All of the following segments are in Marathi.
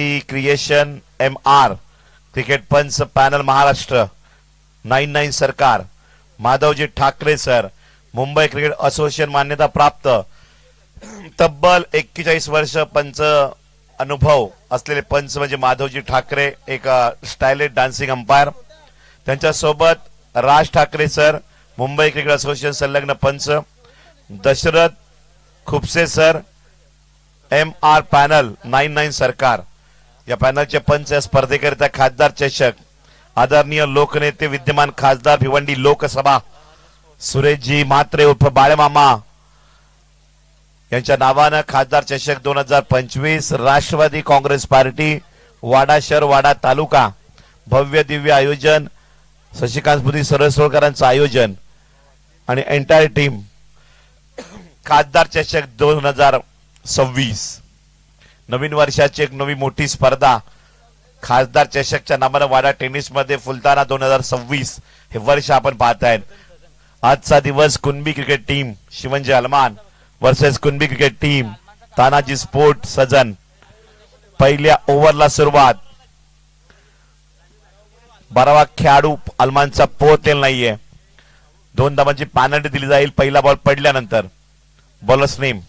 भारती क्रिएशन MR क्रिकेट पंच पॅनल महाराष्ट्र 99 सरकार माधवजी Thackeray sir Mumbai cricket association मान्यता प्राप्त तब्बल 41 वर्ष पंच अनुभव असलेले पंच म्हणजे माधवजी ठाकरे एक स्टायलिश डान्सिंग अंपायर त्यांच्या सोबत Raj Thackeray sir Mumbai cricket association संलग्न पंच Dashrath Khupse sir MR panel 99 सरकार या पॅनलचे पंच स्पर्धेकरिता खासदार चषक आदरणीय लोकनेते विद्यमान खासदार भिवंडी लोकसभा सुरेशजी म्हात्रे उर्फ बाळमामा यांच्या नावानं खासदार चषक 2025 राष्ट्रवादी काँग्रेस पार्टी वाडा शहर वाडा तालुका भव्य दिव्य आयोजन शशिकांत स्मृती सरसोळकरांचं आयोजन आणि एंटायर टीम खासदार चषक 2026 नवीन वर्षाची एक नवी मोठी स्पर्धा खासदार चषकच्या नावानं वाडा टेनिस मध्ये फुलताना 2026 हे वर्ष आपण पाहतायत। आजचा दिवस Kunbi cricket team Shivanji Alman versus Kunbi cricket team Tanaji sport Sajan पहिल्या ओव्हरला सुरुवात 12वा खेळाडू अलमानचा पोहोचेल नाहीये 2 धावांची पेनल्टी दिली जाईल पहिला बॉल पडल्यानंतर बॉलर्स नेम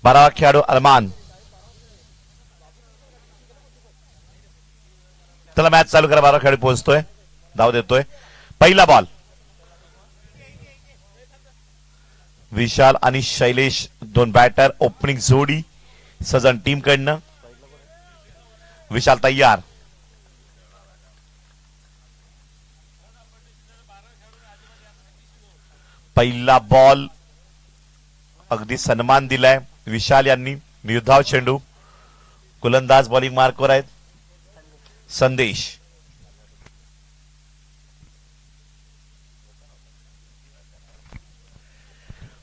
बारावा खेळाडू अलमान चला मॅच चालू करा 12 खेळाडू पोहोचतोय धाव देतोय पहिला बॉल विशाल आणि शैलेश दोन बॅटर ओपनिंग जोडी सजन टीम कडनं विशाल तयार पहिला बॉल अगदी सन्मान दिलाय विशाल यांनी निर्धाव चेंडू गोलंदाज बॉलिंग मार्कवर आहेत संदेश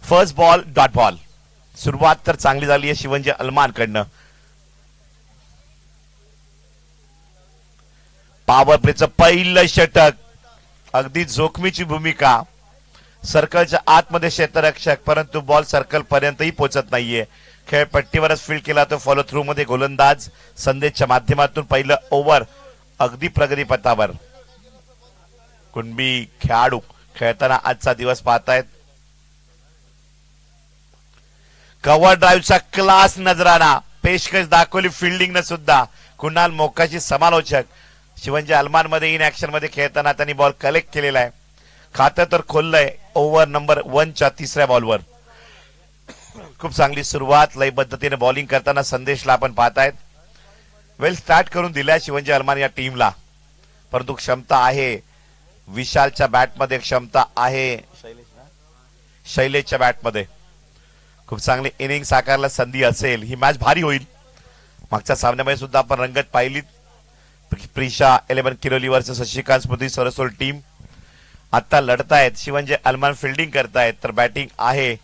फर्स्ट बॉल डॉट बॉल सुरुवात तर चांगली झाली आहे शिवंजी अलमान कडनं पॉवर प्लेचं पहिलं षटक अगदी जोखमीची भूमिका सर्कलच्या आतमध्ये क्षेत्ररक्षक परंतु बॉल सर्कल पर्यंतही पोहोचत नाहीये खेळपट्टीवरच फील्ड केला तो फॉलो थ्रू मध्ये गोलंदाज संदेशच्या माध्यमातून पहिलं ओव्हर अगदी प्रगती पथावर कुणबी खेळाडू खेळताना आजचा दिवस पाहतायत कव्हर ड्राईव्हचा क्लास नजराना पेशकश दाखवली फिल्डिंग न सुद्धा कुणाल मोकाशी समालोचक शिवंजी अलमान मध्ये इन ऍक्शन मध्ये खेळताना त्यांनी बॉल कलेक्ट केलेला आहे खातं तर खोललंय ओव्हर नंबर 1 च्या तिसऱ्या बॉलवर खूप चांगली सुरुवात लय पद्धतीने बॉलिंग करताना संदेशला आपण पाहतायत वेल स्टार्ट करून दिल्या शिवंजी अलमान या टीमला परंतु क्षमता आहे विशालच्या बॅटमध्ये क्षमता आहे शैलेशच्या बॅटमध्ये खूप चांगली इनिंग साकारला संधी असेल ही मॅच भारी होईल मागच्या सामन्यामध्ये सुद्धा आपण रंगत पाहिली प्रिशा 11 किरोली वर्सेस शशिकांत स्मृती सरसोल टीम आता लढतायत शिवंजी अलमान फिल्डिंग करतायत तर बॅटिंग आहे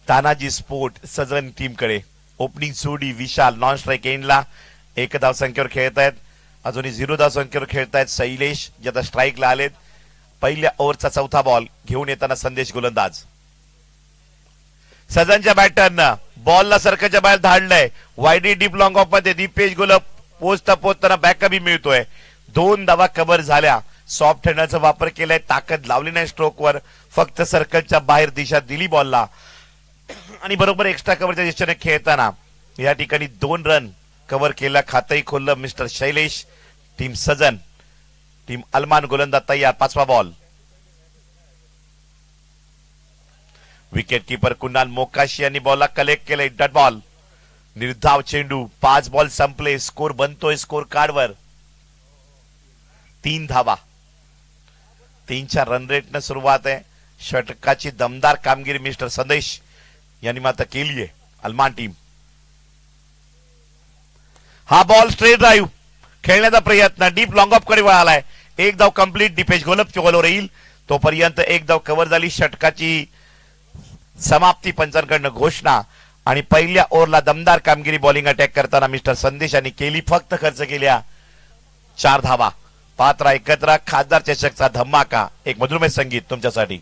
तानाजी स्पोर्ट सजन टीम कडे ओपनिंग जोडी विशाल नॉन स्ट्राइक एंडला 1 धाव संख्येवर खेळतायत अजूनही 0 धाव संख्येवर खेळतायत शैलेश जे आता स्ट्राइकला आलेत पहिल्या ओव्हरचा चौथा बॉल घेऊन येताना संदेश गोलंदाज सजनच्या बॅटरनं बॉलला सर्कलच्या बाहेर धाडलंय वायडी डीप लॉंग ऑफ मध्ये दीपेश गोलप पोचताना बॅकअपही मिळतोय 2 धावा कव्हर झाल्या सॉफ्ट हँडलचा वापर केलाय ताकद लावली नाही स्ट्रोकवर फक्त सर्कलच्या बाहेर दिशा दिली बॉलला आणि बरोबर एक्स्ट्रा कव्हरच्या दिशेने खेळताना या ठिकाणी 2 रन कव्हर केला खातही खोललं mister Shailesh team Sajan team Alman गोलंदाज तयार 5वा ball wicket keeper Kunal Mokashi यांनी बॉलला कलेक्ट केलंय डॉट बॉल निर्धाव चेंडू 5 बॉल संपले स्कोर बनतोय स्कोर कार्डवर 3 धावा 3च्या रन रेटनं सुरुवात आहे षटकाची दमदार कामगिरी मिस्टर संदेश यांनी मात्र केली आहे अलमान टीम हा बॉल स्ट्रेट ड्राईव्ह खेळण्याचा प्रयत्न डीप लॉंग ऑफ कडे वळालाय 1 धाव कंप्लीट दीपेश गोलपच्या बॉलवर येईल तोपर्यंत 1 धाव कव्हर झाली षटकाची समाप्ती पंचांकडनं घोषणा आणि पहिल्या ओव्हरला दमदार कामगिरी बॉलिंग अटॅक करताना मिस्टर संदेश यांनी केली फक्त खर्च केल्या 4 धावा पात्रा एकत्र खासदार चषकचा धमाका एक मधुरमय संगीत तुमच्यासाठी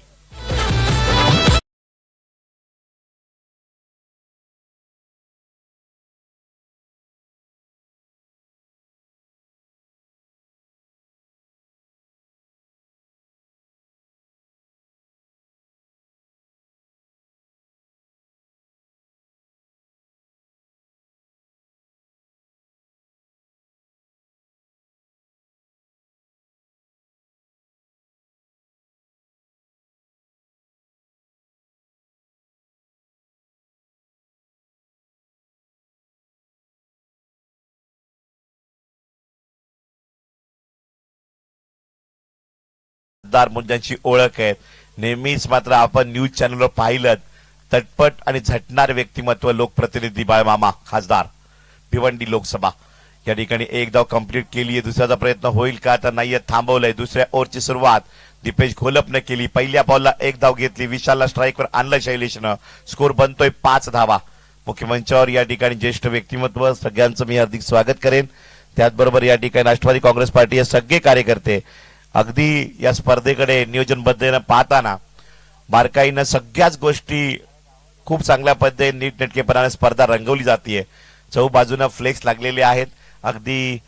खासदार म्हणून ज्यांची ओळख आहे, नेहमीच मात्र आपण न्यूज चॅनलवर पाहिलं तटपट आणि झटणारे व्यक्तिमत्व लोकप्रतिनिधी बाळमामा खासदार भिवंडी लोकसभा या ठिकाणी एक धाव कंप्लीट केली आहे. दुसऱ्याचा प्रयत्न होईल का तर नाहीये, थांबवलंय. दुसऱ्या ओव्हरची सुरुवात दीपेश घोलपने केली. पहिल्या बॉलला एक धाव घेतली, विशालला स्ट्राईकवर आणलं शैलेशनं. स्कोर बनतोय 5 धावा. मुख्यमंचावर या ठिकाणी ज्येष्ठ व्यक्तिमत्व सगळ्यांचं मी हार्दिक स्वागत करेन. त्याचबरोबर या ठिकाणी राष्ट्रवादी काँग्रेस पार्टी सगळे कार्यकर्ते अगदी या स्पर्धेकडे नियोजनबद्धतेनं पाहताना बारकाईनं सगळ्याच गोष्टी खूप चांगल्या पद्धतीने नीटनेटकेपणाने स्पर्धा रंगवली जाते. चौ बाजूनं फ्लेक्स लागलेले आहेत. अगदी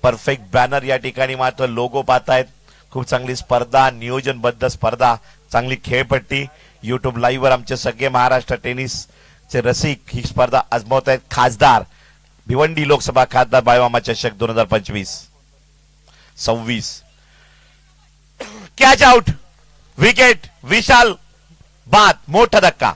परफेक्ट बॅनर या ठिकाणी मात्र लोगो पाहतायत. खूप चांगली स्पर्धा, नियोजनबद्ध स्पर्धा, चांगली खेळपट्टी. युट्यूब लाईव्ह वर आमचे सगळे महाराष्ट्र टेनिसचे रसिक ही स्पर्धा आजमावत आहेत. खासदार भिवंडी लोकसभा खासदार बाळमामा चषक 2025-26. कॅच आउट, विकेट, विशाल बाद, मोठा धक्का.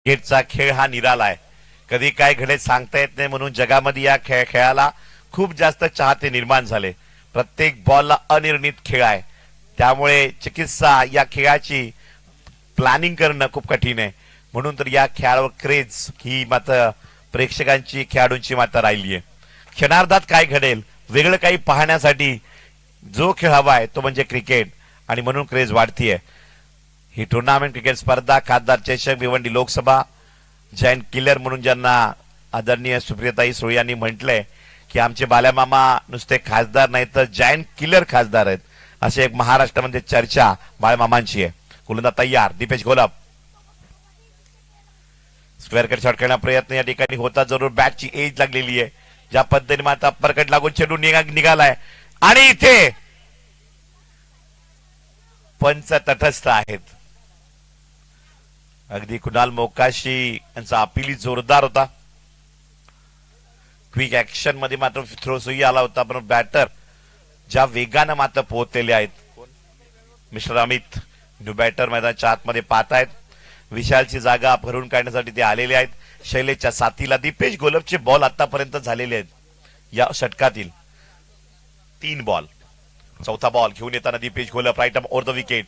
क्रिकेटचा खेळ हा निराला आहे. कधी काय घडेल सांगता येत नाही, म्हणून जगामध्ये या खेळाला खूप जास्त चाहते निर्माण झाले. प्रत्येक बॉलला अनिर्णित खेळ आहे, त्यामुळे चिकित्सा या खेळाची प्लॅनिंग करणं खूप कठीण आहे. म्हणून तर या खेळावर क्रेज ही मात्र प्रेक्षकांची, खेळाडूंची मात्र राहिली आहे. क्षणार्धात काय घडेल वेगळं काही पाहण्यासाठी जो खेळ हवा आहे तो म्हणजे क्रिकेट, आणि म्हणून क्रेज वाढतीये. ही टुर्नामेंट क्रिकेट स्पर्धा खासदार चषक भिवंडी लोकसभा जैन किलर म्हणून ज्यांना आदरणीय सुप्रियाताई सुळे यांनी म्हटलंय की आमचे बाल्यामामा नुसते खासदार नाही तर जैन किलर खासदार आहेत, असे एक महाराष्ट्रामध्ये चर्चा बाळमामांची आहे. गोलंदाज तयार, Dipesh Gholap. Square cut shot खेळण्याचा प्रयत्न या ठिकाणी होता जरूर. बॅटची एज लागलेली आहे. ज्या पद्धतीने मात्र अप्परकट लागून चेंडू निघालाय आणि इथे पंच तटस्थ आहेत. अगदी कुणाल मोकाशी यांचा अपील जोरदार होता. क्विक ऍक्शन मध्ये मात्र थ्रो सुई आला होता, पण बॅटर ज्या वेगानं मात्र पोहोचलेले आहेत. मिस्टर अमित न्यू बॅटर मैदानाच्या आतमध्ये पाहतायत. विशालची जागा भरून काढण्यासाठी ते आलेले आहेत. शैलेशच्या साथीला दीपेश घोलपचे बॉल आतापर्यंत झालेले आहेत या षटकातील 3 बॉल. चौथा बॉल घेऊन येताना Dipesh Gholap right over the wicket.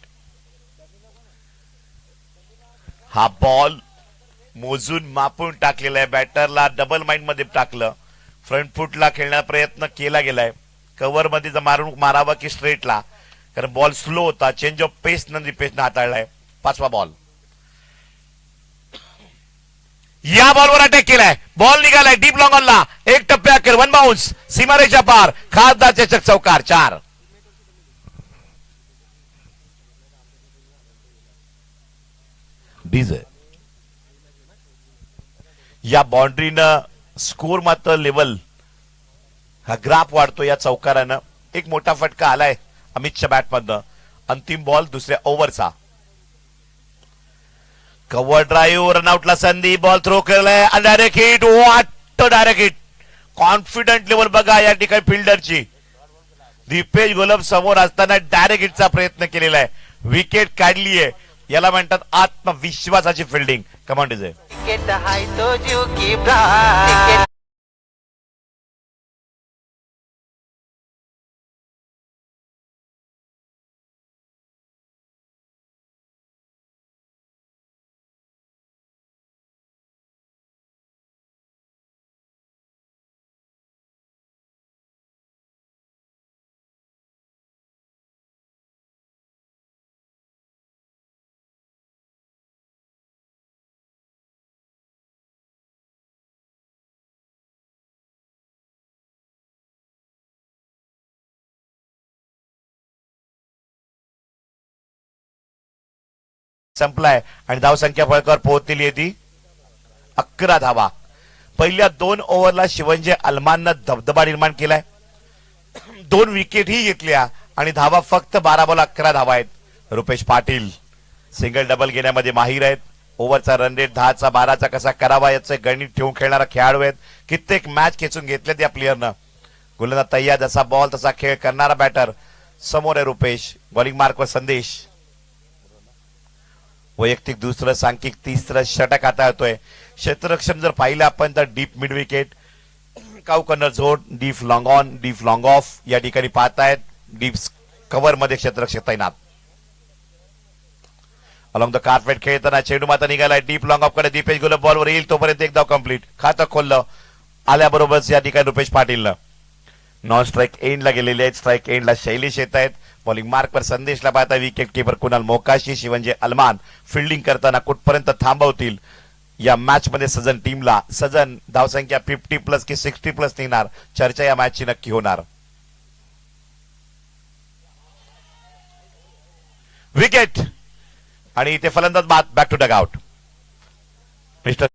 हा बॉल मोजून मापून टाकलेला आहे. बॅटरला डबल माइंड मध्ये टाकलं. फ्रंट फुटला खेळण्याचा प्रयत्न केला गेलाय. कव्हर मध्ये मारावा की स्ट्रेटला, कारण बॉल स्लो होता. चेंज ऑफ पेस न दीपेशनं हाताळलाय. 5वा बॉल. या बॉलवर अटॅक केलाय. बॉल निघालाय डीप लॉंग ऑनला. एक टप्प्या अखेर 1 बाउन्स सीमारेषा पार. खासदार चषक चौकार 4. डीजे या बाउंड्रीनं स्कोर मात्र लेवल हा ग्राफ वाढतो या चौकारानं. एक मोठा फटका आलाय अमितच्या बॅटमधनं. अंतिम बॉल दुसऱ्या ओव्हरचा. कव्हर ड्राईव्ह, रनआउटला संधी. बॉल थ्रो केलाय, डायरेक्ट हिट. वाट डायरेक्ट हिट. कॉन्फिडंट लेवल बघा या ठिकाणी फिल्डरची. दीपेश घोलप समोर असताना डायरेक्ट हिटचा प्रयत्न केलेला आहे. विकेट काढली आहे. याला म्हणतात आत्मविश्वासाची फिल्डिंग. कमांड इज संपलाय आणि धावसंख्या फळकावर पोहोचलेली आहे ती 11 धावा. पहिल्या 2 ओव्हरला शिवंजी अलमाननं दबदबा निर्माण केलाय. 2 विकेटही घेतल्या आणि धावा फक्त 12 बॉल 11 धावा आहेत. रुपेश पाटील सिंगल डबल घेण्यामध्ये माहीर आहेत. ओव्हरचा रन रेट 10चा 12चा कसा करावा याचे गणित ठेवून खेळणारा खेळाडू आहेत. कित्येक मॅच खेचून घेतलेत या प्लेयरनं. गोलंदाज तय्या जसा बॉल तसा खेळ करणारा बॅटर समोर आहे रुपेश. बॉलिंग मार्कवर संदेश. वैयक्तिक दुसरं सांख्यिक तिसरं षटक आता येतोय. क्षेत्ररक्षण जर पाहिलं आपण तर deep mid wicket, cow corner zone, deep long on, deep long of या ठिकाणी पाहतायत. डीप कव्हर मध्ये क्षेत्ररक्षक तैनात. अलॉंग द कार्पेट खेळताना चेंडू माता निघालाय डीप लॉंग ऑफ कडे. दीपेश गुलाब बॉलवर येईल तोपर्यंत एक धाव कंप्लीट. खातं खोललं आल्याबरोबरच या ठिकाणी रुपेश पाटीलनं. नॉन स्ट्राईक एंडला गेलेले आहेत. स्ट्राईक एंडला शैलेश येत आहेत. बॉलिंग मार्कवर संदेशला पाहता wicket keeper Kunal Mokashi. Shivanji Alman fielding करताना कुठपर्यंत थांबवतील या मॅच मध्ये सजन टीमला. सजन धावसंख्या 50+ की 60+ निघणार, चर्चा या मॅचची नक्की होणार. विकेट आणि इथे फलंदाज बाद. Back to dugout. Mister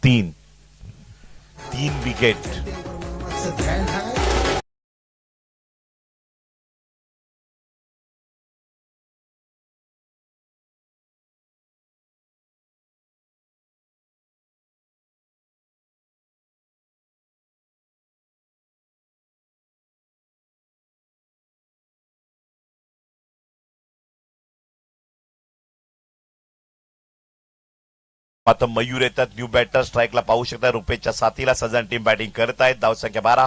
3 wicket. आता मयूर येतात न्यू बॅटर. स्ट्राईकला पाहू शकता रुपेशच्या साथीला सजन टीम बॅटिंग करत आहेत. धावसंख्या 12.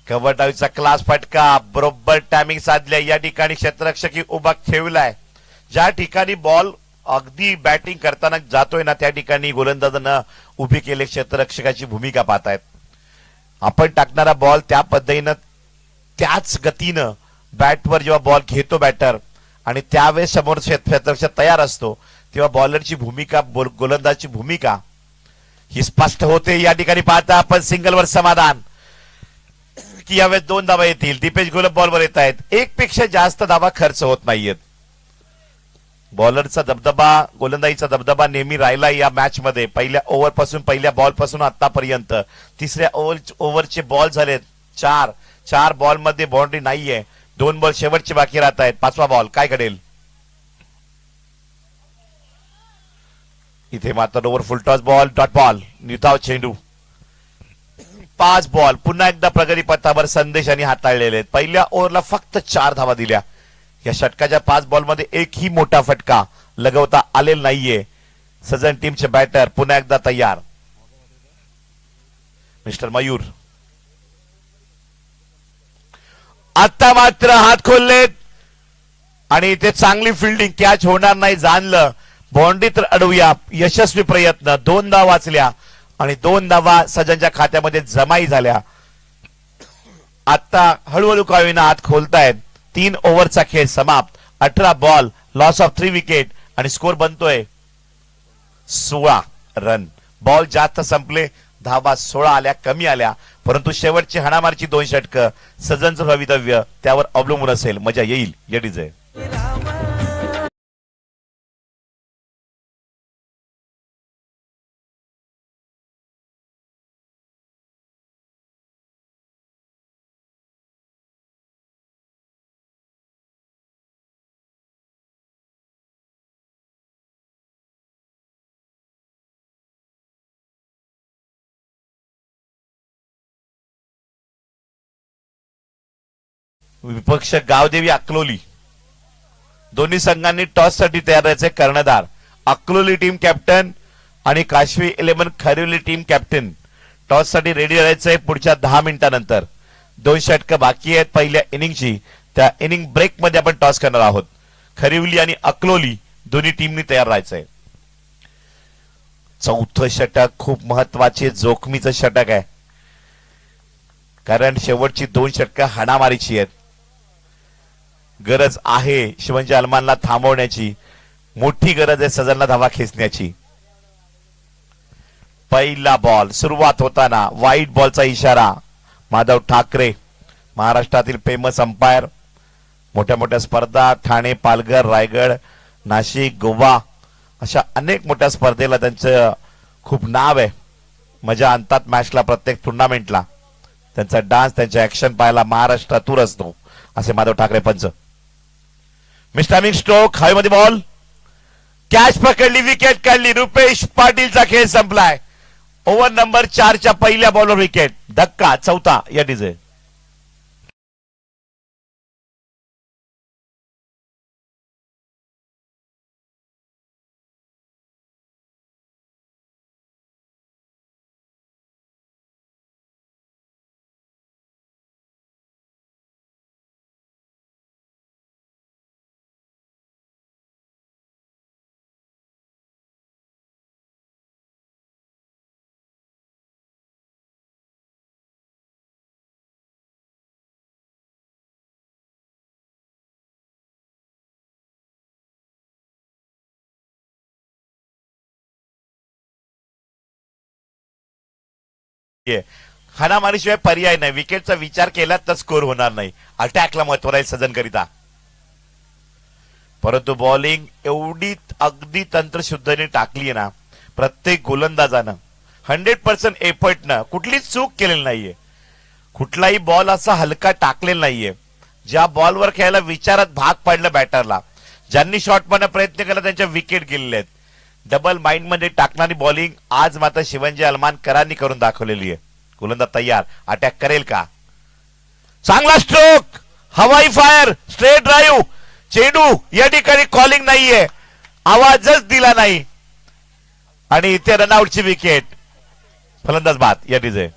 कव्हर डावीचा क्लास फटका बरोबर टायमिंग साधल्या. या ठिकाणी क्षेत्ररक्षक उभा ठेवलाय. ज्या ठिकाणी बॉल अगदी बॅटिंग करताना जातोय ना त्या ठिकाणी गोलंदाजांना उभी केले. क्षेत्ररक्षकाची भूमिका पाहतायत. आपण टाकणारा बॉल त्या पद्धतीनं त्याच गतीनं बॅटवर जेव्हा बॉल घेतो बॅटर आणि त्यावेळेस समोर क्षेत्ररक्षक तयार असतो तेव्हा बॉलरची भूमिका गोलंदाजची भूमिका ही स्पष्ट होते. या ठिकाणी पाहता आपण सिंगलवर समाधान की यावेळेस 2 धावा येतील. दीपेश गुलाब बॉलवर येत आहेत. 1 पेक्षा जास्त धावा खर्च होत नाहीयेत. बॉलरचा दबदबा गोलंदाजीचा दबदबा नेहमी राहिला या मॅच मध्ये. पहिल्या ओव्हर पासून पहिल्या बॉल पासून आतापर्यंत 3ऱ्या ओव्हरचे बॉल झालेत 4 बॉल मध्ये बाउंड्री नाहीये. 2 बॉल शेवटचे बाकी राहत आहेत. 5वा बॉल काय घडेल इथे. मात्र over full toss ball dot ball निधाव चेंडू. 5 बॉल पुन्हा एकदा प्रगती पथावर संदेश यांनी हाताळलेले आहेत. पहिल्या ओव्हरला फक्त 4 धावा दिल्या. या षटकाच्या 5 बॉल मध्ये एकही मोठा फटका लगवता आलेला नाहीये. सजन टीमचे बॅटर पुन्हा एकदा तयार. मिस्टर मयूर आता मात्र हात खोललेत आणि इथे चांगली फिल्डिंग. कॅच होणार नाही जाणलं. बाउंड्री तर अडवूया. यशस्वी प्रयत्न. 2 धावा वाचल्या आणि 2 धावा सजनच्या खात्यामध्ये जमाई झाल्या. आता हळूहळू का होईना हात खोलतायत. 3 ओव्हरचा खेळ समाप्त. 18 बॉल लॉस ऑफ 3 विकेट आणि स्कोर बनतोय 16 रन. बॉल जास्त संपले. धावा 16 आल्या कमी आल्या. परंतु शेवटची हाणामारची 2 षटकं सजनचं भवितव्य त्यावर अवलंबून असेल. मजा येईल. येडीच आहे. विपक्ष गावदेवी अकलोली दोन्ही संघांनी टॉस साठी तयार राहायचे. कर्णधार अकलोली टीम कॅप्टन आणि काशवी 11 खरिवली टीम कॅप्टन टॉस साठी रेडी राहायचंय. पुढच्या 10 मिनिटांनंतर 2 षटकं बाकी आहेत पहिल्या इनिंगची. त्या इनिंग ब्रेक मध्ये आपण टॉस करणार आहोत. खरिवली आणि अकलोली दोन्ही टीमनी तयार राहायचंय. 4थं षटक खूप महत्वाचे जोखमीचं षटक आहे. कारण शेवटची 2 षटकं हाणामारीची आहेत. गरज आहे शिवंजी अलमानला थांबवण्याची, मोठी गरज आहे सजनला धावा खेचण्याची. पहिला बॉल सुरुवात होताना वाईट बॉलचा इशारा. माधव ठाकरे महाराष्ट्रातील फेमस अंपायर, मोठ्या मोठ्या स्पर्धा ठाणे, पालघर, रायगड, नाशिक, गोवा अशा अनेक मोठ्या स्पर्धेला त्यांचं खूप नाव आहे. मजा आणतात मॅचला, प्रत्येक टुर्नामेंटला. त्यांचा डान्स, त्यांच्या ऍक्शन पाहायला महाराष्ट्रातूर असतो असे माधव ठाकरे पंच. मिस्टामिंग स्ट्रोक, हवेमध्ये बॉल, कॅच पकडली, विकेट काढली. रुपेश पाटीलचा खेळ संपलाय. ओव्हर नंबर 4च्या पहिल्या बॉलवर विकेट. धक्का, चौथा या डिझे. हाणामारीशिवाय पर्याय नाही. विकेटचा विचार केला तर स्कोर होणार नाही. अटॅकला महत्व राहील सजनकरिता. परंतु बॉलिंग एवढी अगदी तंत्रशुद्धीने टाकली आहे ना, प्रत्येक गोलंदाजानं 100% एफर्टनं कुठलीच चूक केलेली नाहीये. कुठलाही बॉल असा हलका टाकलेला नाहीये. ज्या बॉलवर खेळायला विचारात भाग पाडलं बॅटरला, ज्यांनी शॉट मारण्याचा प्रयत्न केला त्यांच्या विकेट गेलेले आहेत. डबल माइंड मध्ये टाकणारी बॉलिंग आज मात्र शिवंजी अलमानकरांनी करून दाखवलेली आहे. गोलंदाज तयार, अटॅक करेल का? चांगला स्ट्रोक, हवाई फायर, स्ट्रेट ड्राईव्ह, चेंडू या ठिकाणी कॉलिंग नाहीये, आवाजच दिला नाही आणि इथे रनआउटची विकेट. फलंदाज बाद या डिझे.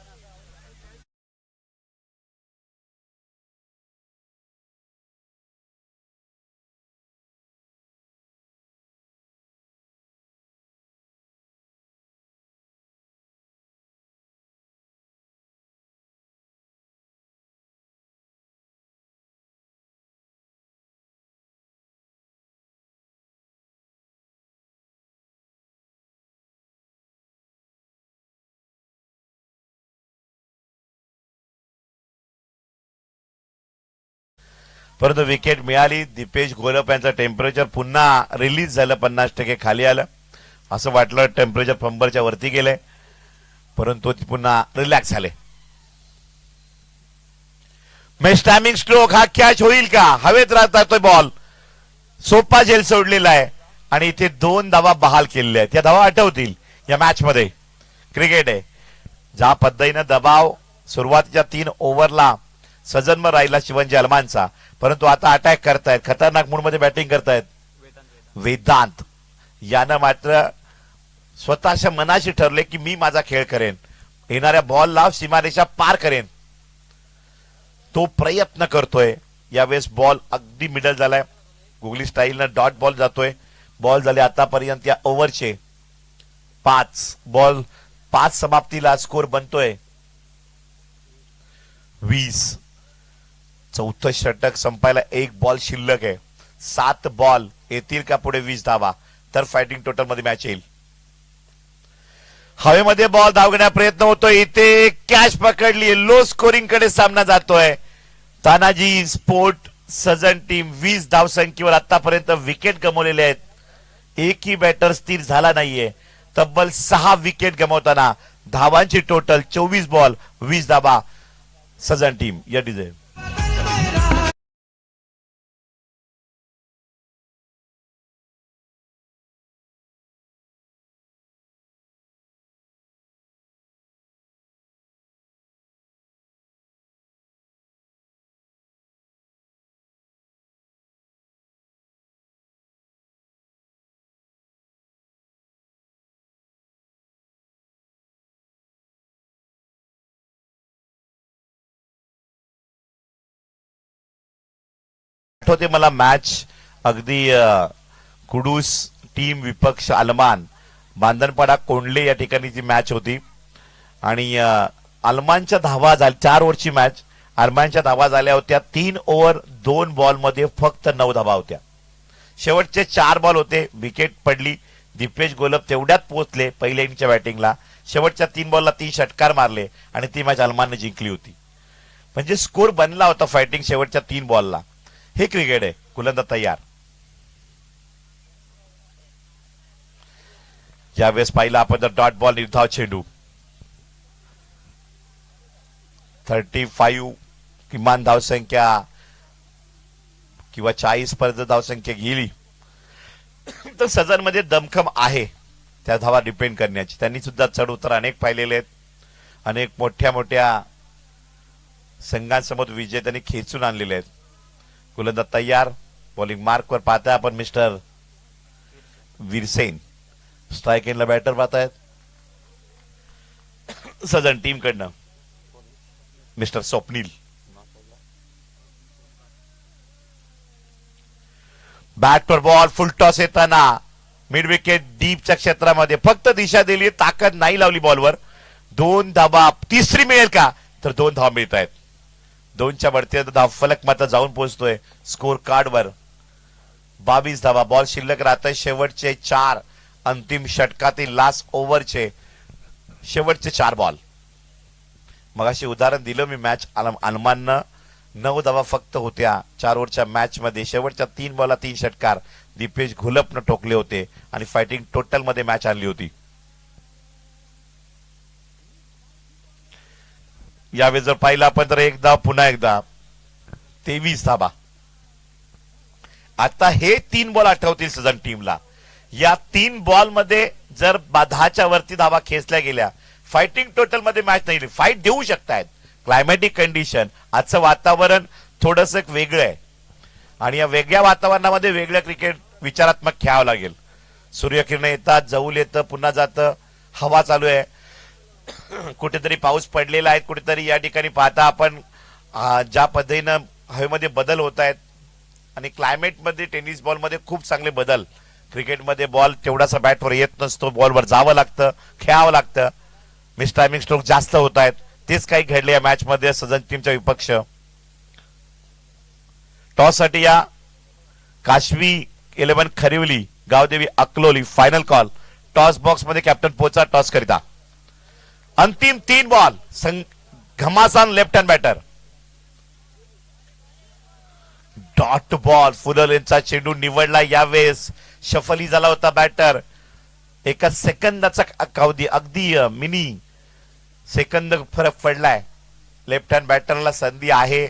परंतु विकेट मिळाली. दीपेश घोलप यांचं टेम्परेचर पुन्हा रिलीज झालं, 50% खाली आलं. असं वाटलं टेम्परेचर पंबरच्या वरती गेलंय, परंतु पुन्हा रिलॅक्स झाले. टायमिंग स्ट्रोक, हा कॅच होईल का? हवेत राहतोय बॉल, सोपा झेल सोडलेला आहे आणि इथे 2 धावा बहाल केलेल्या आहेत. या धावा आठवतील या मॅच मध्ये. क्रिकेट आहे, ज्या पद्धतीनं दबाव सुरुवातीच्या 3 ओव्हरला सजनवर राहिला शिवंजी अलमानचा, परंतु आता अटॅक करतायत, खतरनाक मूड मध्ये बॅटिंग करतायत वेदांत. यानं मात्र स्वतःच्या मनाशी ठरले की मी माझा खेळ करेन, येणाऱ्या बॉलला सीमारेषा पार करेन. तो प्रयत्न करतोय. यावेळेस बॉल अगदी मिडल झालाय, गुगली स्टाईलनं डॉट बॉल जातोय. बॉल झाले आतापर्यंत या ओव्हरचे 5 बॉल, 5 समाप्तीला स्कोर बनतोय 20. चौथं षटक संपायला 1 बॉल शिल्लक आहे. 7 बॉल येतील का पुढे 20 धावा, तर फायटिंग टोटल मध्ये मॅच येईल. हवेमध्ये बॉल धावण्याचा प्रयत्न होतोय, इथे कॅच पकडली, लो स्कोरिंग कडे सामना जातोय. तानाजी स्पोर्ट सजन टीम 20 धावसंख्येवर आतापर्यंत विकेट गमावलेले आहेत. एकही बॅटर स्थिर झाला नाहीये. तब्बल 6 विकेट गमावताना धावांची टोटल 24 बॉल 20 धावा. सजन टीम या डिझाईन. आठवते मला मॅच अगदी कुडूस टीम विपक्ष अलमान, बांधनपाडा कोंडले या ठिकाणी ती मॅच होती आणि अलमानच्या धावा झाली. 4 ओव्हरची मॅच अरमानच्या धावा झाल्या होत्या 3 ओव्हर 2 बॉल मध्ये फक्त 9 धावा होत्या. शेवटचे 4 बॉल होते, विकेट पडली. दिपेश गोलब तेवढ्यात पोहोचले पहिल्या इनिंगच्या बॅटिंगला. शेवटच्या 3 बॉलला 3 षटकार मारले आणि ती मॅच अरमानने जिंकली होती. म्हणजे स्कोर बनला होता फायटिंग शेवटच्या 3 बॉलला. हे क्रिकेट आहे. कुलंदा तयार. ज्यावेळेस पाहिला आपण तर डॉट बॉल निर्धाव चेंडू 35 किमान धावसंख्या किंवा 40 पर्यंत धावसंख्या गेली तर सजन मध्ये दमखम आहे त्या धावा डिपेंड करण्याची. त्यांनी सुद्धा चढ उतार अनेक पाहिलेले आहेत. अनेक मोठ्या मोठ्या संघांसमोर विजय त्यांनी खेचून आणलेले आहेत. गोलंदाज तयार. बॉलिंग मार्कवर पाहताय आपण मिस्टर वीरसेन. स्ट्राईक एंडला बॅटर पाहतायत सजन टीम कडनं मिस्टर स्वप्नील. बॅटवर बॉल फुल टॉस येताना मिड विकेट डीपच्या क्षेत्रामध्ये फक्त दिशा दिली, ताकद नाही लावली बॉलवर. 2 धावा. तिसरी मिळेल का तर 2 धावा मिळत आहेत. 2च्या वरती धाव फलक मात्र जाऊन पोहोचतोय स्कोर कार्डवर. 22 धावा. बॉल शिल्लक राहत. शेवटचे 4 अंतिम षटकातील लास्ट ओव्हरचे शेवटचे 4 बॉल. मगाशी उदाहरण दिलं मी मॅच अरमाननं 9 धावा फक्त होत्या 4 ओव्हरच्या मॅच मध्ये. शेवटच्या 3 बॉलला 3 षटकार दिपेश घोलपनं टोकले होते आणि फायटिंग टोटल मध्ये मॅच आणली होती. यावेळी जर पाहिलं आपण तर 1 धाव पुन्हा एकदा 23 धावा. आता हे 3 बॉल आठवतील सजन टीमला. या 3 बॉल मध्ये जर 10च्या वरती धावा खेचल्या गेल्या फायटिंग टोटल मध्ये मॅच नाही. फाईट देऊ शकतायत. क्लायमॅटिक कंडिशन आजचं वातावरण थोडस वेगळं आहे आणि या वेगळ्या वातावरणामध्ये वेगळं क्रिकेट विचारात्मक खेळावं लागेल. सूर्यकिरण येतात, जवळ येतं, पुन्हा जातं. हवा चालू आहे. कुठेतरी पाऊस पडलेला आहे. कुठेतरी या ठिकाणी पाहता आपण ज्या पद्धतीनं हवेमध्ये बदल होत आहेत आणि क्लायमेटमध्ये टेनिस बॉलमध्ये खूप चांगले बदल. क्रिकेटमध्ये बॉल तेवढासा बॅटवर येत नसतो. बॉलवर जावं लागतं, खेळावं लागतं. मिस टायमिंग स्ट्रोक जास्त होत आहेत. तेच काही घडले या मॅच मध्ये सजन टीमचा विपक्ष. टॉस साठी या Kashvi 11 Kharivali Gavdevi Akloli. Final call. Toss box मध्ये कॅप्टन पोचा टॉस करिता. अंतिम 3 बॉल. घमासान left hand batter. Dot ball. फुललेनचा चेंडू निवडला. यावेळेस शफली झाला होता बॅटर. एका सेकंदाचा अगदी मिनी सेकंद फरक पडलाय. लेफ्ट हँड बॅटरला संधी आहे.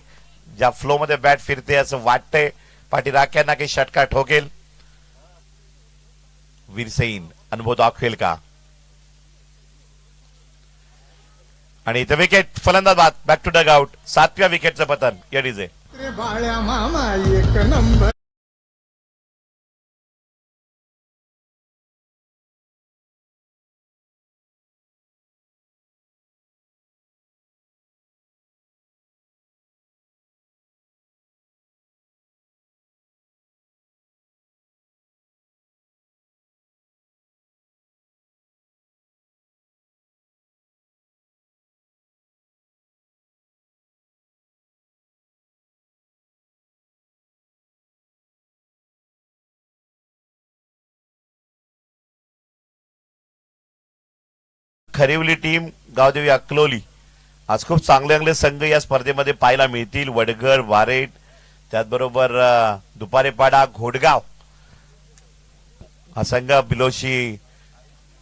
ज्या फ्लो मध्ये बॅट फिरते असं वाटतंय पाठीराख्यांना काही षटकार ठोकेल. वीरसेन अनुभव दाखवेल का. आणि इथं विकेट. फलंदाज बाद. Back to dugout. 7व्या विकेटचं पतन या डीजे. मामा 1 नंबर. खरिवली टीम गावदेवी अकलोली. आज खूप चांगले चांगले संघ या स्पर्धेमध्ये पाहायला मिळतील. वडघर, वारेट, त्याचबरोबर दुपारेपाडा, घोडगाव हा संघ. बिलोशी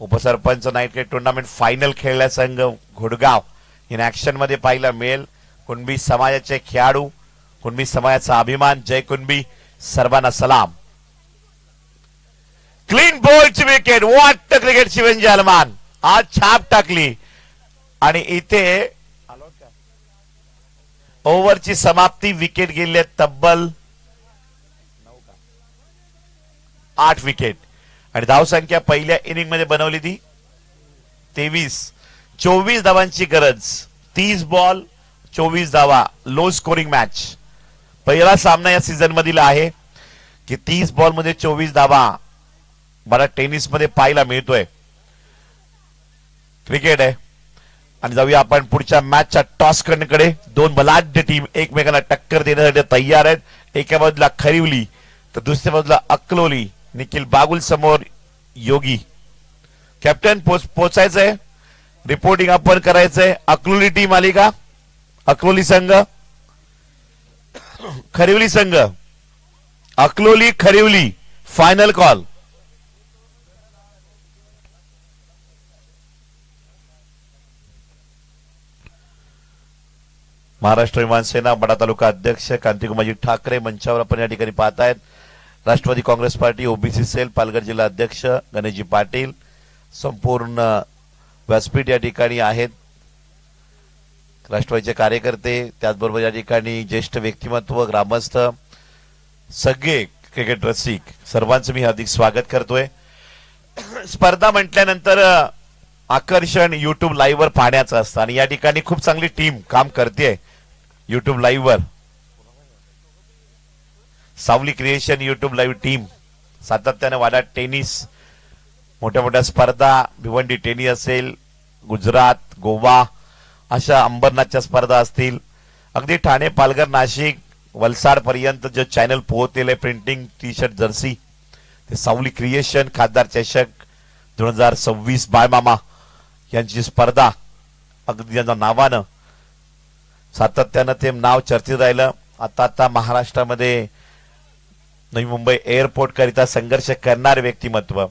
उपसरपंच नाईट क्रिकेट टुर्नामेंट फायनल खेळला संघ घोडगाव इन ऍक्शन मध्ये पाहायला मिळेल. कुणबी समाजाचे खेळाडू, कुणबी समाजाचा अभिमान. जय कुणबी. सर्वांना सलाम. क्लीन बॉलची wicket. What cricket. Shivanji Alman आज छाप टाकली आणि इथे ओव्हरची समाप्ती. विकेट गेले तब्बल 8 विकेट आणि धावसंख्या पहिल्या इनिंग मध्ये बनवली ती 23. 24 धावांची गरज. 30 बॉल 24 धावा. Low scoring match. पहिला सामना या सीझन मधील आहे की 30 बॉल मध्ये 24 धावा मला टेनिस मध्ये पाहायला मिळतोय. क्रिकेट आहे आणि जाऊया आपण पुढच्या मॅचच्या टॉस कडे. दोन बलाढ्य टीम एकमेकांना टक्कर देण्यासाठी तयार आहेत. एका बाजूला खरिवली तर दुसऱ्या बाजूला अकलोली. निखिल बागुल समोर योगी. कॅप्टन पोचायचंय, रिपोर्टिंग आपण करायचंय. अकलोली टीम आली का? अकलोली संघ, खरिवली संघ, अकलोली खरिवली, फायनल कॉल. महाराष्ट्र विमान सेना बडा तालुका अध्यक्ष कांतिकुमारजी ठाकरे मंचावर आपण या ठिकाणी पाहतायत. Rashtravadi Congress party OBC cell Palghar जिल्हा अध्यक्ष गणेशजी पाटील, संपूर्ण व्यासपीठ या ठिकाणी आहेत. राष्ट्रवादीचे कार्यकर्ते, त्याचबरोबर या ठिकाणी ज्येष्ठ व्यक्तिमत्व, ग्रामस्थ, सगळे क्रिकेट रसिक, सर्वांचं मी हार्दिक स्वागत करतोय. स्पर्धा म्हटल्यानंतर आकर्षण युट्यूब लाईव्ह वर पाहण्याचं असतं आणि या ठिकाणी खूप चांगली टीम काम करते युट्यूब लाईव्ह वर. सावली क्रिएशन युट्यूब लाईव्ह टीम सातत्याने वाडा टेनिस, मोठ्या मोठ्या स्पर्धा, भिवंडी टेनिस असेल, गुजरात, गोवा, अशा अंबरनाथच्या स्पर्धा असतील, अगदी ठाणे, पालघर, नाशिक, वलसाड पर्यंत जे चॅनल पोहोचलेले प्रिंटिंग टी शर्ट जर्सी, ते सावली क्रिएशन खासदार चषक 2026 बाळमामा यांची स्पर्धा अगदी यांच्या नावानं सातत्यानं ते नाव चर्चेत राहिलं. आता महाराष्ट्रामध्ये नवी मुंबई एअरपोर्ट करिता संघर्ष करणारे व्यक्तिमत्व,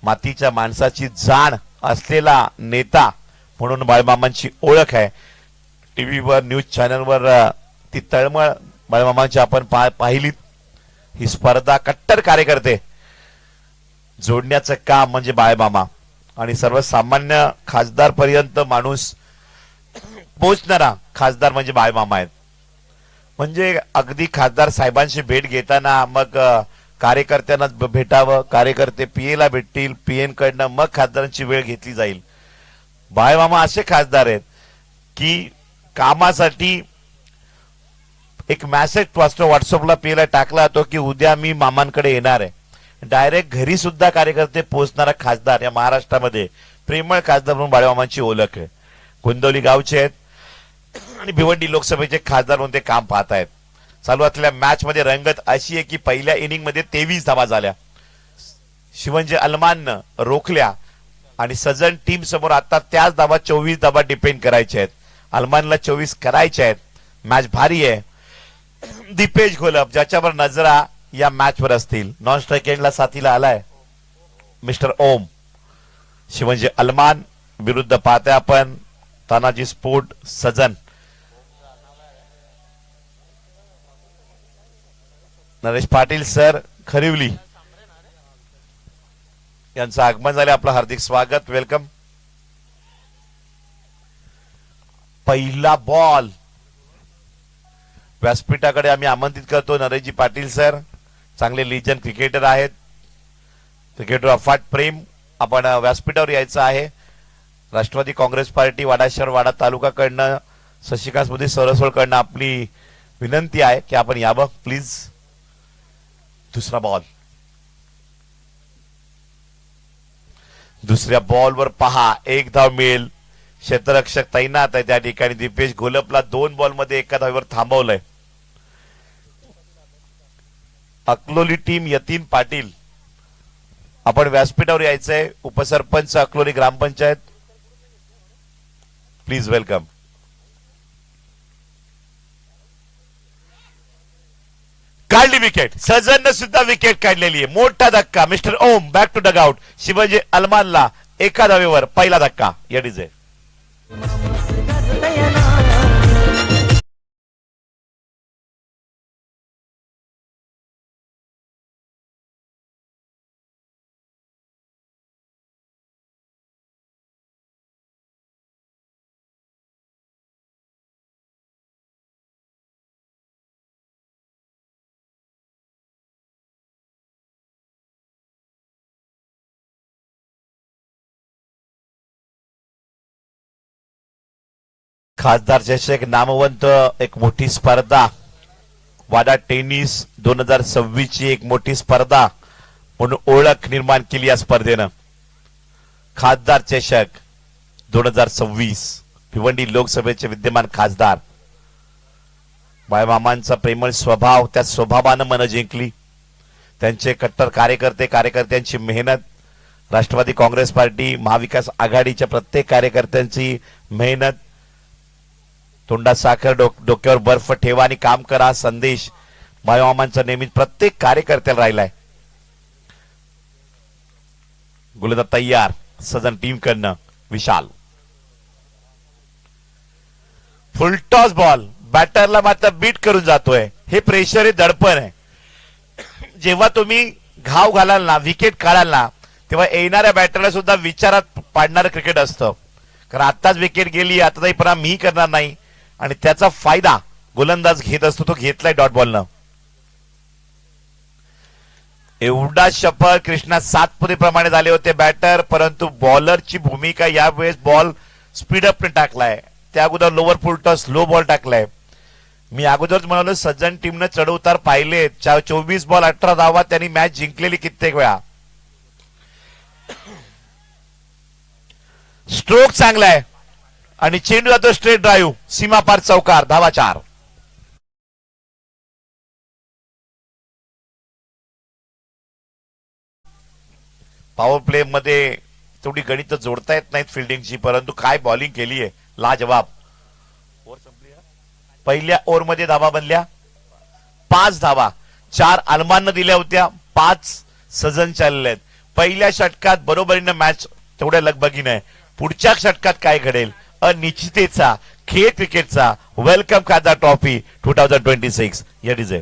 मातीच्या माणसाची जाण असलेला नेता म्हणून बाळमामांची ओळख आहे. टीव्हीवर, न्यूज चॅनलवर ती तळमळ बाळमामांची आपण पाहिली. ही स्पर्धा कट्टर कार्यकर्ते जोडण्याचं काम म्हणजे बाळमामा आणि सर्वसामान्य खासदार पर्यंत माणूस पोहोचणारा खासदार म्हणजे बाळमामा आहेत. म्हणजे अगदी खासदार साहेबांशी भेट घेताना मग कार्यकर्त्यांना भेटावं, कार्यकर्ते पीएला भेटतील, पीएन कडनं मग खासदारांची वेळ घेतली जाईल. बाळमामा असे खासदार आहेत की कामासाठी एक मेसेज व्हॉट्सअपला पीएला टाकला जातो की उद्या मी मामांकडे येणार आहे. डायरेक्ट घरी सुद्धा कार्यकर्ते पोहोचणारा खासदार या महाराष्ट्रामध्ये प्रेमळ खासदार म्हणून बाळमामांची ओळख आहे. गोंदवली गावचे आहेत आणि भिवंडी लोकसभेचे खासदार म्हणून ते काम पाहत आहेत. चालू असलेल्या मॅच मध्ये रंगत अशी आहे की पहिल्या इनिंग मध्ये 23 धावा झाल्या, शिवंजी अलमाननं रोखल्या आणि सजन टीम समोर आता त्याच धावा 24 धावा डिपेंड करायच्या आहेत. अलमानला 24 करायच्या आहेत. मॅच भारी आहे. दीपेश घोलप ज्याच्यावर नजरा या मॅच वर असतील. नॉन स्ट्राईक एंडला साथीला आलाय मिस्टर ओम. शिवंजी अलमान विरुद्ध पाहते आपण तानाजी स्पोर्ट सजन. नरेश पाटील सर खरिवली यांचं आगमन झाले. आपलं हार्दिक स्वागत, वेलकम. पहिला बॉल व्यासपीठाकडे आम्ही आमंत्रित करतो नरेशजी पाटील सर. चांगले लिजन क्रिकेटर आहेत, क्रिकेटर अफाट प्रेम. आपण व्यासपीठावर यायचं आहे. राष्ट्रवादी काँग्रेस पार्टी वाडा शहर वाडा तालुका कडनं शशिकांत मोदी सरसवळ कडनं आपली विनंती आहे की आपण यावं प्लीज. दुसरा बॉल, दुसऱ्या बॉलवर पहा एक धाव मिळेल. क्षेत्ररक्षक तैनात आहे त्या ठिकाणी. दीपेश घोलपला 2 बॉल मध्ये एका धावेवर थांबवलंय. अकलोली टीम यतीन पाटील, आपण व्यासपीठावर यायचंय. उपसरपंच अकलोली ग्रामपंचायत, प्लीज वेलकम. काढली विकेट, सजननं सुद्धा विकेट काढलेली आहे. मोठा धक्का, mister Om back to dugout. Shivaji अलमानला एका धावेवर पहिला धक्का. येडीज आहे. खासदार चषक नामवंत एक मोठी स्पर्धा, वाडा टेनिस 2026 ची एक मोठी स्पर्धा म्हणून ओळख निर्माण केली या स्पर्धेनं. खासदार चषक 2026 भिवंडी लोकसभेचे विद्यमान खासदार बाळमामांचा प्रेमळ स्वभाव, त्या स्वभावानं मन जिंकली. त्यांचे कट्टर कार्यकर्त्यांची मेहनत, राष्ट्रवादी काँग्रेस पार्टी महाविकास आघाडीच्या प्रत्येक कार्यकर्त्यांची मेहनत, तोंडात साखर डोक्यावर बर्फ ठेवा आणि काम करा संदेश बाळमामांचा नेहमी प्रत्येक कार्यकर्त्याला राहिलाय. गोलंदाज तयार सजन टीम कडनं विशाल. फुलटॉस बॉल, बॅटरला मात्र बीट करून जातोय. हे प्रेशर आहे, दडपण आहे. जेव्हा तुम्ही घाव घालाल ना, विकेट काढाल ना, तेव्हा येणाऱ्या बॅटरला सुद्धा विचारात पाडणारं क्रिकेट असतं. कारण आताच विकेट गेली, आता पण मी करणार नाही, आणि त्याचा फायदा गोलंदाज घेत असतो. तो घेतलाय डॉट बॉलनं. एवढा शपथ कृष्णा सातपुतेप्रमाणे झाले होते बॅटर, परंतु बॉलरची भूमिका यावेळेस बॉल स्पीडअपने टाकलाय. त्या अगोदर लोअर फुलटॉस स्लो बॉल टाकलाय. मी अगोदरच म्हणालो सज्जन टीमनं चढउतार पाहिले. 24 बॉल 18 धावा त्यांनी मॅच जिंकलेली कित्येक वेळा. स्ट्रोक चांगला आहे आणि चेंडू जातो स्ट्रेट ड्राईव्ह, सीमापार चौकार, धावा 4. पॉवर प्ले मध्ये तेवढी गणित जोडता येत नाहीत फिल्डिंगची, परंतु काय बॉलिंग केली आहे, लाजवाब. पहिल्या ओव्हरमध्ये धावा बनल्या 5 धावा, 4 अलमाननं दिल्या होत्या, 5 सजन चालले आहेत. पहिल्या षटकात बरोबरीनं मॅच तेवढ्या लगबगीने. पुढच्या षटकात काय घडेल, अनिश्चिततेचा खेळ क्रिकेटचा. वेलकम खासदार ट्रॉफी 2026 या डिझे.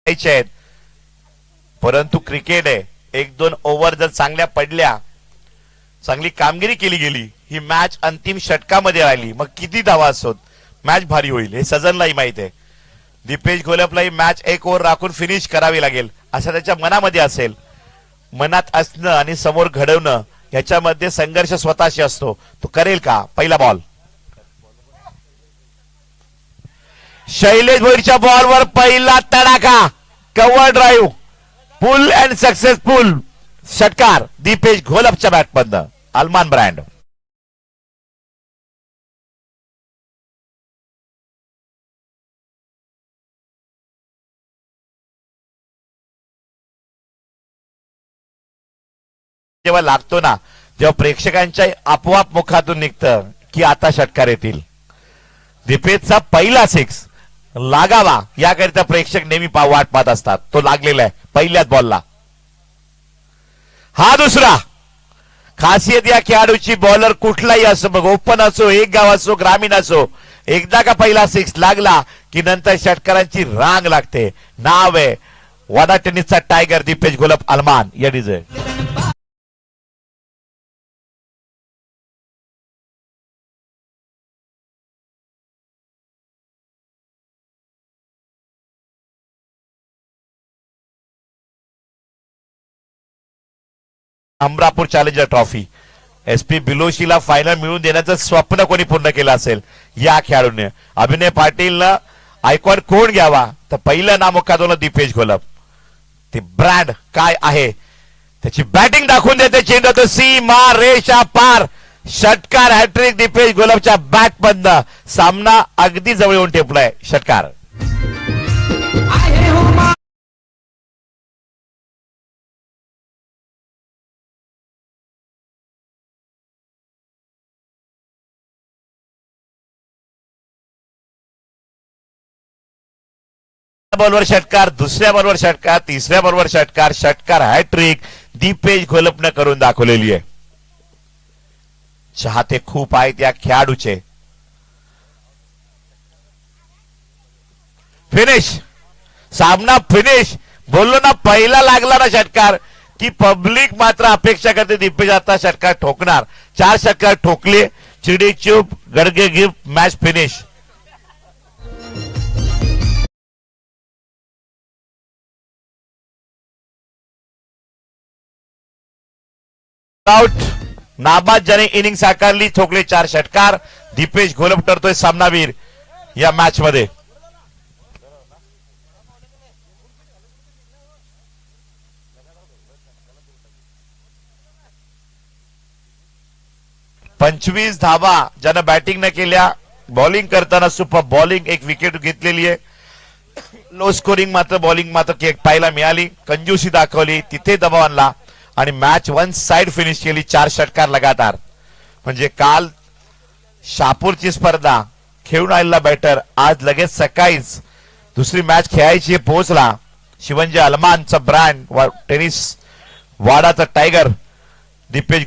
आहेत, परंतु क्रिकेट आहे. 1-2 ओव्हर जर चांगल्या पडल्या, चांगली कामगिरी केली गेली, ही मॅच अंतिम षटकामध्ये राहिली, मग किती धावा असोत मॅच भारी होईल. हे सजनलाही माहित आहे. दीपेश घोलपला ही मॅच 1 ओव्हर राखून फिनिश करावी लागेल असं त्याच्या मनामध्ये असेल. मनात असणं आणि समोर घडवणं याच्यामध्ये संघर्ष स्वतःशी असतो. तो करेल का. पहिला बॉल, शैलेश भोईरच्या बॉलवर पहिला तडाखा, cover drive, full and successful षटकार दीपेश घोलपच्या बॅटमधनं. अल्मान ब्रँड. जेव्हा लागतो ना, जेव्हा प्रेक्षकांच्या आपोआप मुखातून निघतं की आता षटकार येतील. दीपेशचा पहिला 6 लागावा याकरिता प्रेक्षक नेहमी वाट पाहत असतात. तो लागलेला आहे पहिल्याच बॉलला. हा दुसरा. खासियत या खेळाडूची, बॉलर कुठलाही असो, मग ओपन असो, एक गाव असो, ग्रामीण असो, एकदा का पहिला 6 लागला की नंतर षटकारांची रांग लागते. नाव आहे वाडा टेनिसचा टायगर दीपेश घोलप अल्मान या DJ. Amrapur challenger trophy SP बिलोशीला फायनल मिळवून देण्याचं स्वप्न कोणी पूर्ण केलं असेल या खेळाडूने. अभिनय पाटीलनं आयकॉन कोण घ्यावा, तर पहिलं नाव मुखातून दीपेश घोलप. ते ब्रँड काय आहे त्याची बॅटिंग दाखवून देते. चेंडू तो सीमा रेषा पार, षटकार, हॅट्रिक दीपेश घोलपच्या बॅटमधनं. सामना अगदी जवळ येऊन टेपलाय. षटकार. बॉलवर षटकार, दुसऱ्या बॉलवर षटकार, तिसऱ्या बॉलवर षटकार, षटकार हॅट्रिक दीपेश घोलपनं करून दाखवलेली आहे. चाहते खूप आहेत या खेळाडूचे. फिनिश, सामना फिनिश. बोललो ना पहिला लागला ना षटकार की पब्लिक मात्र अपेक्षा करते दीपेश आता षटकार ठोकणार. 4 षटकार ठोकले, चिडी चूप, Gadge gift, match finish. Out. नाबाद ज्याने इनिंग साकारली, ठोकले 4 षटकार. दीपेश घोलप ठरतोय सामनावीर या मॅच मध्ये. पंचवीस धावा ज्यानं बॅटिंग न केल्या. बॉलिंग करताना सुपर बॉलिंग, एक विकेट घेतलेली आहे. लो स्कोरिंग मात्र बॉलिंग मात्र पाहायला मिळाली. कंजूसी दाखवली, तिथे दबाव आणला आणि मॅच 1 साइड फिनिश केली. 4 षटकार लगातार. म्हणजे काल शहापूरची स्पर्धा खेळून आलेला बॅटर आज लगेच सकाळीच दुसरी मॅच खेळायची पोहोचला. शिवंजी अलमानचा ब्रँड टेनिस वाडाचा टायगर दीपेश